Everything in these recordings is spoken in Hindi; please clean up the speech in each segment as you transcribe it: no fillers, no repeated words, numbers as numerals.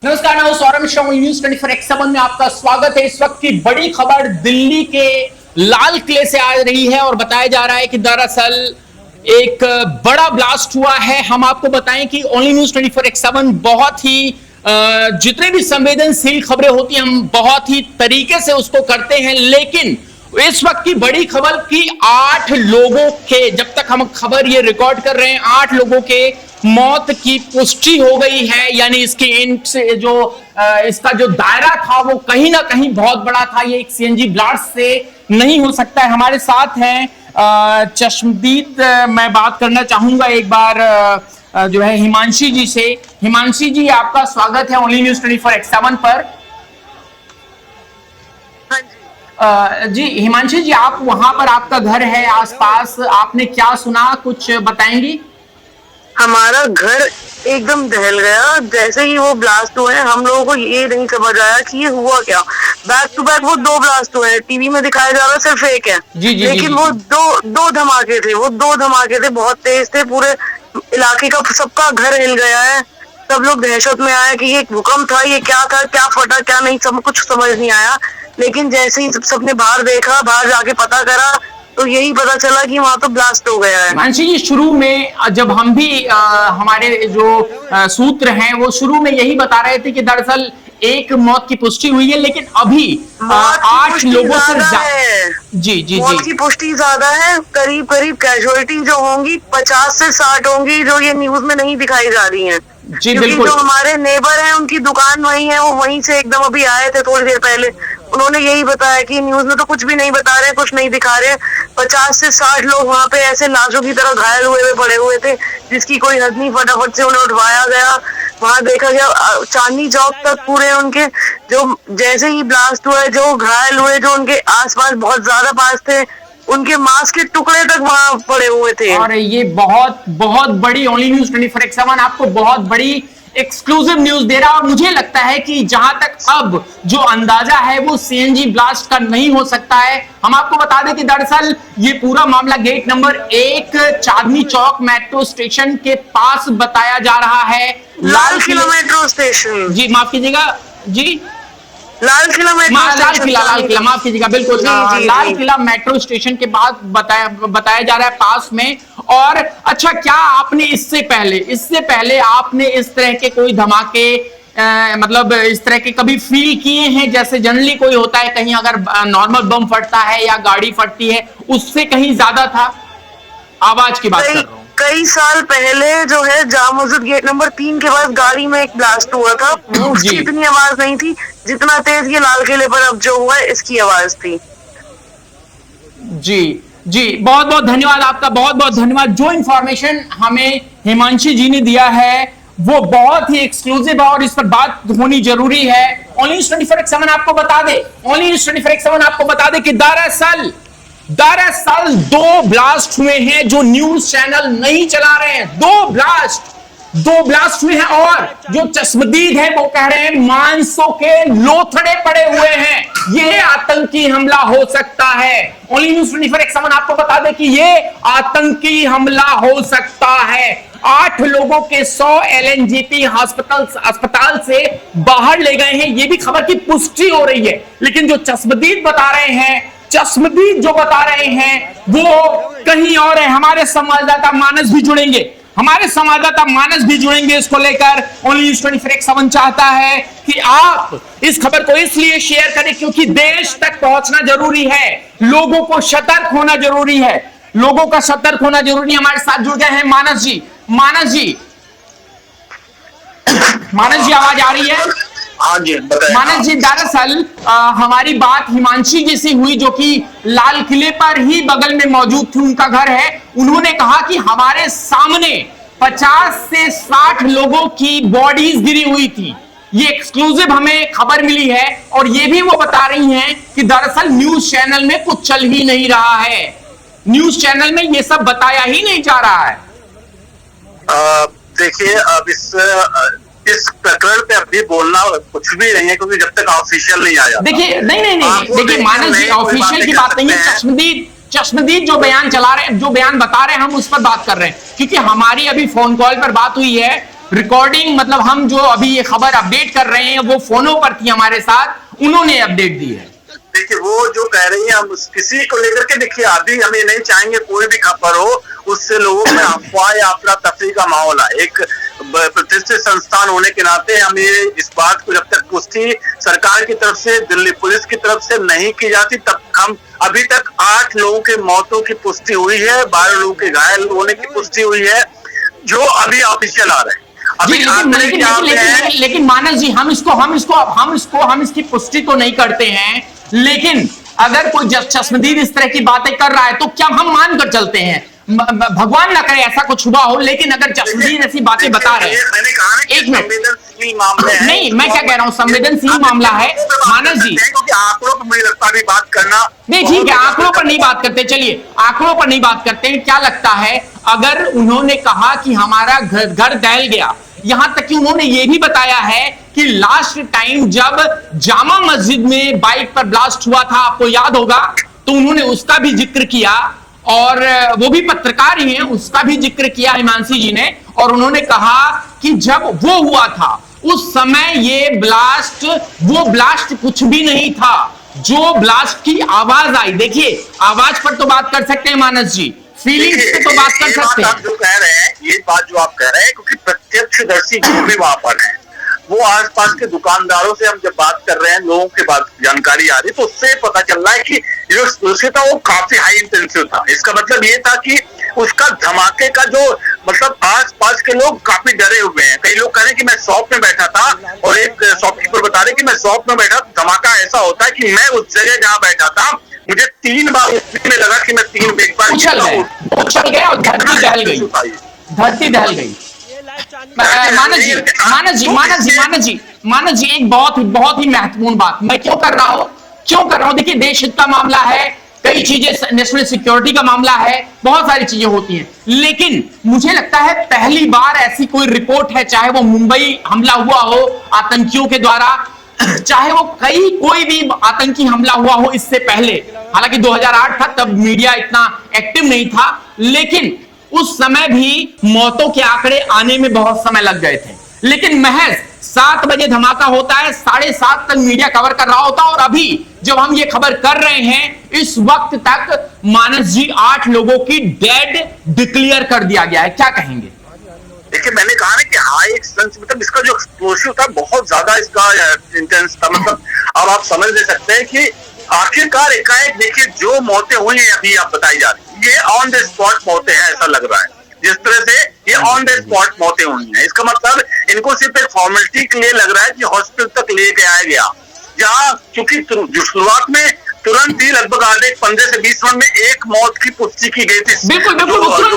नमस्कार, मैं सौरभ मिश्रा न्यूज 24x7 में आपका स्वागत है। इस वक्त की बड़ी खबर दिल्ली के लाल किले से आ रही है और बताया जा रहा है कि दरअसल एक बड़ा ब्लास्ट हुआ है। हम आपको बताएं कि ओनली न्यूज 24x7 बहुत ही जितने भी संवेदनशील खबरें होती हैं हम बहुत ही तरीके से उसको करते हैं, लेकिन इस वक्त की बड़ी खबर की 8 लोगों के, जब तक हम खबर ये रिकॉर्ड कर रहे हैं, 8 लोगों के मौत की पुष्टि हो गई है। यानी इसके जो इसका जो दायरा था वो कहीं ना कहीं बहुत बड़ा था। ये एक सीएनजी ब्लास्ट से नहीं हो सकता है। हमारे साथ हैं चश्मदीद, मैं बात करना चाहूंगा एक बार जो है हिमांशी जी से। हिमांशी जी, आपका स्वागत है ओनली न्यूज 24x7 पर। जी हिमांशी जी, आप वहां पर, आपका घर है आसपास, आपने क्या सुना, कुछ बताएंगी? हमारा घर एकदम दहल गया जैसे ही वो ब्लास्ट हुए। हम लोगों को ये नहीं समझ आया कि ये हुआ क्या। बैक टू बैक वो 2 ब्लास्ट हुए हैं। टीवी में दिखाया जा रहा है सिर्फ एक है, लेकिन वो दो धमाके थे। वो 2 धमाके थे, बहुत तेज थे। पूरे इलाके का सबका घर हिल गया है। सब लोग दहशत में आए कि ये भूकंप था, ये क्या था, क्या फटा क्या नहीं, सब कुछ समझ नहीं आया। लेकिन जैसे ही सबने बाहर देखा, बाहर जाके पता करा, तो यही पता चला कि वहां तो ब्लास्ट हो गया है। मानसी जी, शुरू में जब हम भी हमारे जो सूत्र हैं वो शुरू में यही बता रहे थे कि दरअसल एक मौत की पुष्टि हुई है, लेकिन अभी 8 लोगों से जी मौत की पुष्टि ज्यादा है। करीब करीब कैजुअलिटी जो होंगी 50 से 60 होंगी, जो ये न्यूज में नहीं दिखाई जा रही है। जी बिल्कुल। जो हमारे नेबर हैं उनकी दुकान वहीं है, वो वहीं से एकदम अभी आए थे थोड़ी देर पहले। उन्होंने यही बताया कि न्यूज में तो कुछ भी नहीं बता रहे, कुछ नहीं दिखा रहे। 50 से 60 लोग वहाँ पे ऐसे लाशों की तरह घायल हुए पड़े हुए थे, जिसकी कोई हद नहीं। फटाफट से उन्हें उठवाया गया, वहाँ देखा गया चांदनी चौक तक पूरे उनके जो जैसे ही ब्लास्ट हुए, जो घायल हुए, जो उनके आसपास बहुत ज्यादा पास थे, उनके मांस के टुकड़े तक वहाँ पड़े हुए थे। और ये बहुत बहुत बड़ी ओनली न्यूज 24x7 आपको बहुत बड़ी एक्सक्लूसिव न्यूज दे रहा है। और मुझे लगता है कि जहां तक अब जो अंदाजा है वो सीएनजी ब्लास्ट का नहीं हो सकता है। हम आपको बता दें कि दरअसल ये पूरा मामला gate number 1 Chandni Chowk metro station के पास बताया जा रहा है। लाल किला मेट्रो स्टेशन, जी माफ कीजिएगा, जी लाल किला माफ कीजिएगा, बिल्कुल लाल किला मेट्रो स्टेशन के बाद बताया जा रहा है पास में। और अच्छा, क्या आपने इससे पहले आपने इस तरह के कोई धमाके मतलब इस तरह के कभी फील किए हैं? जैसे जनरली कोई होता है, कहीं अगर नॉर्मल बम फटता है या गाड़ी फटती है, उससे कहीं ज्यादा था? आवाज की बात कर रहा हूँ। कई साल पहले जो है जामा मस्जिद गेट नंबर 3 के पास गाड़ी में एक ब्लास्ट हुआ था। उसकी इतनी आवाज नहीं थी जितना तेज ये लाल किले पर अब जो हुआ है इसकी आवाज थी। जी बहुत बहुत धन्यवाद आपका, बहुत बहुत धन्यवाद। जो इंफॉर्मेशन हमें हिमांशी जी ने दिया है वो बहुत ही एक्सक्लूसिव है और इस पर बात होनी जरूरी है। ओनली न्यूज 24x7 आपको बता दे, ओनली न्यूज 24x7 आपको बता दे कि दरअसल 2 ब्लास्ट हुए हैं जो न्यूज चैनल नहीं चला रहे हैं। 2 ब्लास्ट हुए हैं और जो चश्मदीद है वो कह रहे हैं मांसों के लोथड़े पड़े हुए हैं, ये आतंकी हमला हो सकता है। ओनली न्यूज 24x7 आपको बता दे कि ये आतंकी हमला हो सकता है। 8 लोगों के 100 LNGP अस्पताल से बाहर ले गए हैं, ये भी खबर की पुष्टि हो रही है। लेकिन जो चश्मदीद बता रहे हैं वो कहीं और है। हमारे संवाददाता मानस भी जुड़ेंगे इसको लेकर। ओनली न्यूज 24x7 चाहता है कि आप इस खबर को इसलिए शेयर करें क्योंकि देश तक पहुंचना जरूरी है, लोगों को सतर्क होना जरूरी है, हमारे साथ जुड़ गए हैं मानस जी। मानस जी आवाज आ रही है? हाँ जी, मानस जी, दरअसल हमारी बात हिमांशी जी से हुई जो कि लाल किले पर ही बगल में मौजूद थी, उनका घर है। उन्होंने कहा कि हमारे सामने 50 से 60 लोगों की बॉडीज गिरी हुई थी। ये एक्सक्लूसिव हमें खबर मिली है और ये भी वो बता रही हैं कि दरअसल न्यूज चैनल में कुछ चल ही नहीं रहा है, न्यूज चैनल में ये सब बताया ही नहीं जा रहा है। देखिए, अब इस प्रकरण पे अभी बोलना कुछ भी नहीं है क्योंकि जब तक ऑफिशियल नहीं आया। देखिए देखिए मानस जी, ऑफिशियल की बात नहीं है। चश्मदीद जो बयान चला रहे हैं, जो बयान बता रहे हैं, हम उस पर बात कर रहे हैं क्योंकि हमारी अभी फोन कॉल पर बात हुई है रिकॉर्डिंग, मतलब हम जो अभी ये खबर अपडेट कर रहे हैं वो फोनों पर थी हमारे साथ, उन्होंने अपडेट दी है। देखिए वो जो कह रही है, हम किसी को लेकर के, देखिए अभी हम ये नहीं चाहेंगे कोई भी खबर हो उससे लोगों में अफवाह या अफरा तफरी का माहौल है। एक प्रतिष्ठित संस्थान होने के नाते हम ये इस बात को जब तक पुष्टि सरकार की तरफ से, दिल्ली पुलिस की तरफ से नहीं की जाती, तब हम अभी तक 8 लोगों के मौतों की पुष्टि हुई है, 12 लोगों के घायल होने की पुष्टि हुई है, जो अभी ऑफिशियल आ रहे हैं। लेकिन मानस जी, हम इसकी पुष्टि तो नहीं करते हैं, लेकिन अगर कोई चश्मदीद इस तरह की बातें कर रहा है तो क्या हम मान कर चलते हैं? भगवान ना करे ऐसा कुछ हुआ हो, लेकिन अगर चश्मदीद ऐसी बातें बता रहे हैं, एक मिनट, नहीं मैं क्या कह रहा हूँ, संवेदनशील मामला है मानस जी, आंकड़ों पर मुझे लगता है बात करना नहीं ठीक है, आंकड़ों पर नहीं बात करते, चलिए आंकड़ों पर नहीं बात करते हैं। क्या लगता है अगर उन्होंने कहा कि हमारा घर दहल गया, यहां तक कि उन्होंने ये भी बताया है कि लास्ट टाइम जब जामा मस्जिद में बाइक पर ब्लास्ट हुआ था, आपको याद होगा, तो उन्होंने उसका भी जिक्र किया, और वो भी पत्रकार ही हैं, उसका भी जिक्र किया हिमांशी जी ने, और उन्होंने कहा कि जब वो हुआ था उस समय ये वो ब्लास्ट कुछ भी नहीं था, जो ब्लास्ट की आवाज आई, देखिए आवाज पर तो बात कर सकते हैं मानस जी, फीलिंग्स पे तो बात कर सकते हैं। जो कह रहे हैं, ये बात जो आप कह रहे हैं, क्योंकि प्रत्यक्षदर्शी जो भी वहां पर है, वो आसपास के दुकानदारों से हम जब बात कर रहे हैं, लोगों के बाद जानकारी आ रही, तो उससे पता चल रहा है कि जो एक्सप्लोसिव था वो काफी हाई इंटेंसिव था। इसका मतलब ये था कि उसका धमाके का जो मतलब आसपास के लोग काफी डरे हुए हैं। कई लोग कह रहे हैं कि मैं शॉप में बैठा था, और एक शॉपकीपर बता रहे कि मैं शॉप में बैठा, धमाका ऐसा होता है कि मैं उस जगह जहां बैठा था, मुझे 3 बार में लगा कि मैं 3 बार उछल गया और धरती दहल गई। मानस जी एक बहुत ही महत्वपूर्ण बात मैं क्यों कर रहा हूं, देखिए देश हित का मामला है, कई चीजें, नेशनल सिक्योरिटी का मामला है, बहुत सारी चीजें होती हैं, लेकिन मुझे लगता है पहली बार ऐसी कोई रिपोर्ट है, चाहे वो मुंबई हमला हुआ हो आतंकियों के द्वारा, चाहे वो कोई भी आतंकी हमला हुआ हो इससे पहले, हालांकि 2008 था, तब मीडिया इतना एक्टिव नहीं था, लेकिन उस समय भी मौतों के आंकड़े आने में बहुत समय लग गए थे, लेकिन महज 7 बजे धमाका होता है, 7:30 तक मीडिया कवर कर रहा होता, और अभी जब हम ये खबर कर रहे हैं इस वक्त तक मानस जी 8 लोगों की डेड डिक्लेयर कर दिया गया है, क्या कहेंगे? देखिए मैंने कहा ना कि हाई एक्सटेंस, मतलब इसका जो एक्सप्लोसिव था बहुत ज्यादा इसका इंटेंस था, मतलब अब आप समझ ले सकते हैं कि आखिरकार एकाएक देखिए जो मौतें हुई हैं अभी आप बताई जा रही, ये ऑन द स्पॉट मौतें हैं, ऐसा लग रहा है जिस तरह से ये ऑन द स्पॉट मौतें हुई हैं। इसका मतलब इनको सिर्फ एक फॉर्मेलिटी के लिए लग रहा है कि हॉस्पिटल तक लेके आया गया, जहां क्योंकि शुरुआत में तुरंत ही लगभग आधे 15 से 20 मिनट में एक मौत की पुष्टि की गई थी, बिल्कुल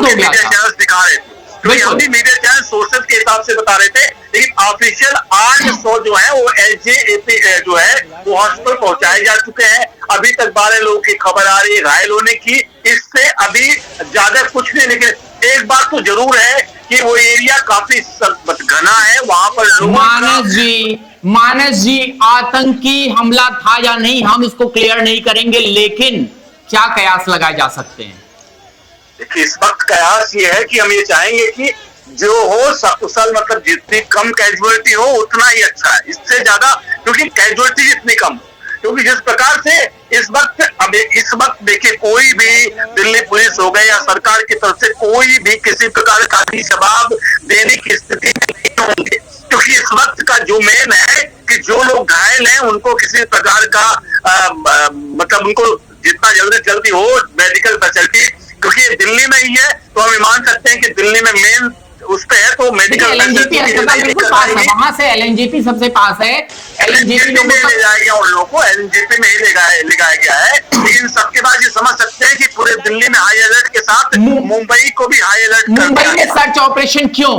मीडिया चैनल दिखा रहे थे, हम भी मीडिया चैनल सोर्सेज के हिसाब से बता रहे थे, लेकिन ऑफिशियल 800 जो है वो एलजेएपी जो है वो हॉस्पिटल पहुंचाए जा चुके हैं। अभी तक 12 लोगों की खबर आ रही है घायल होने की, इससे अभी ज्यादा कुछ नहीं, लेकिन एक बात तो जरूर है कि वो एरिया काफी घना है, वहां पर मानस जी आतंकी हमला था या नहीं हम इसको क्लियर नहीं करेंगे, लेकिन क्या कयास लगाए जा सकते हैं? देखिए इस वक्त कयास ये है कि हम ये चाहेंगे कि जो हो सकुशल, मतलब जितनी कम कैजुअलिटी हो उतना ही अच्छा है, इससे ज्यादा, क्योंकि कैजुअलिटी जितनी कम, क्योंकि जिस प्रकार से इस वक्त देखिए कोई भी दिल्ली पुलिस हो गए या सरकार की तरफ से कोई भी किसी प्रकार का भी जवाब देने की स्थिति में नहीं होंगे, क्योंकि इस वक्त का जो मेन है कि जो लोग घायल हैं उनको किसी प्रकार का मतलब उनको जितना जल्दी हो मेडिकल फैसिलिटी, क्योंकि ये दिल्ली में ही है तो हम मान सकते हैं कि दिल्ली में मेन उस पे है, तो मेडिकल एलएनजेपी अस्पताल बिल्कुल पास है, वहां से एलएनजेपी सबसे पास है, एलएनजेपी में ले जाया गया उन लोगों को, एलएनजेपी में ही ले गाया गया है, लेकिन सबके बाद ये समझ सकते हैं कि पूरे दिल्ली में हाई अलर्ट के साथ मुंबई को भी हाई अलर्ट कर दिया। मुंबई में सर्च ऑपरेशन क्यों?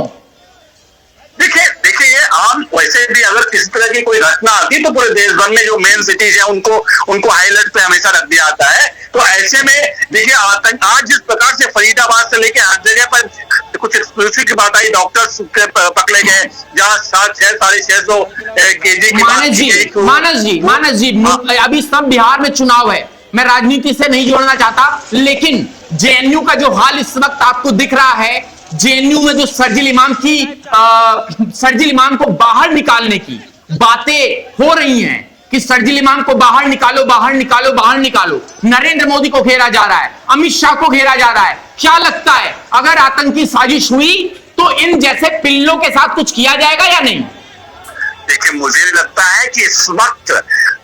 देखिए ये आम, वैसे भी अगर किसी तरह की कोई घटना आती तो पूरे देश भर में जो मेन सिटीज है उनको हाई अलर्ट पे हमेशा रख दिया जाता है। तो ऐसे में देखिए आतंक आज जिस प्रकार से फरीदाबाद से लेके हर जगह पर कुछ एक्सप्लोसिव की बात आई, डॉक्टर्स पकड़े गए, जहाँ 650 केजी की। मानस जी अभी सब बिहार में चुनाव है, मैं राजनीति से नहीं जोड़ना चाहता, लेकिन जेएनयू का जो हाल इस वक्त आपको दिख रहा है, जेएनयू में जो शर्जील इमाम को बाहर निकालने की बातें हो रही हैं कि शर्जील इमाम को बाहर निकालो, बाहर निकालो, बाहर निकालो। नरेंद्र मोदी को घेरा जा रहा है, अमित शाह को घेरा जा रहा है। क्या लगता है, अगर आतंकी साजिश हुई तो इन जैसे पिल्लों के साथ कुछ किया जाएगा या नहीं? देखिए, मुझे लगता है कि इस वक्त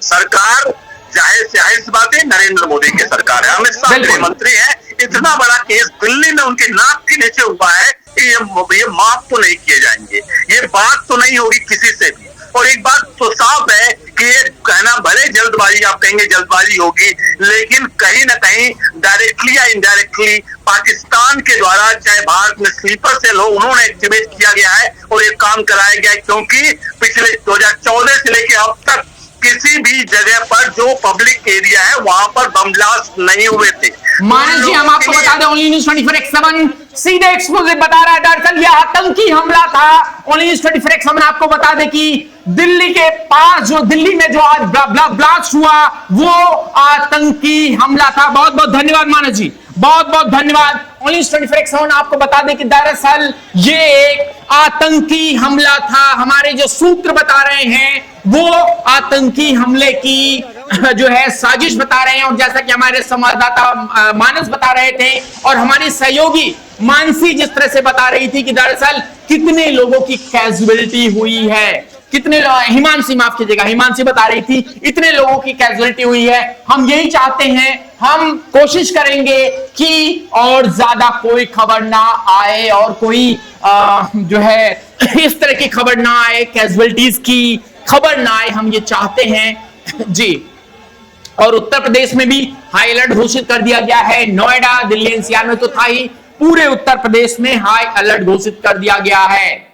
सरकार, जाहिर सी बात है, नरेंद्र मोदी की सरकार है, अमित शाह गृह मंत्री है। इतना बड़ा केस दिल्ली में उनके नाक के नीचे हुआ है कि ये माफ तो नहीं किए जाएंगे, ये बात तो नहीं होगी किसी से भी। और एक बात तो साफ है कि ये कहना, भले जल्दबाजी, आप कहेंगे जल्दबाजी होगी, लेकिन कहीं ना कहीं डायरेक्टली या इनडायरेक्टली पाकिस्तान के द्वारा, चाहे भारत में स्लीपर सेल हो, उन्होंने एक्टिवेट किया गया है और ये काम कराया गया है। क्योंकि पिछले 2014 से लेकर अब तक किसी भी जगह पर जो पब्लिक एरिया है वहां पर बम ब्लास्ट नहीं हुए थे। मानस जी, हम आपको बता दें, ओनली न्यूज़ 24x7 सीधे एक्सक्लूसिव बता रहा है, दरअसल यह आतंकी हमला था। ओनली न्यूज़ 24x7 आपको बता दें कि दिल्ली के पास, जो दिल्ली में जो आज ब्लास्ट हुआ, वो आतंकी हमला था। बहुत बहुत धन्यवाद मानस जी, बहुत बहुत धन्यवाद। ओनली 24x7 आपको बता दें कि दरअसल ये एक आतंकी हमला था। हमारे जो सूत्र बता रहे हैं वो आतंकी हमले की जो है साजिश बता रहे हैं, और जैसा कि हमारे संवाददाता मानस बता रहे थे और हमारी सहयोगी मानसी जिस तरह से बता रही थी कि दरअसल कितने लोगों की कैजुअलिटी हुई है, हिमांशी, माफ कीजिएगा, हिमांशी बता रही थी इतने लोगों की कैजुअलिटी हुई है। हम यही चाहते हैं, हम कोशिश करेंगे कि और ज्यादा कोई खबर ना आए और कोई जो है इस तरह की खबर ना आए, कैजुअलिटीज की खबर ना आए, हम ये चाहते हैं जी। और उत्तर प्रदेश में भी हाई अलर्ट घोषित कर दिया गया है। नोएडा, दिल्ली एनसीआर में तो था ही, पूरे उत्तर प्रदेश में हाई अलर्ट घोषित कर दिया गया है।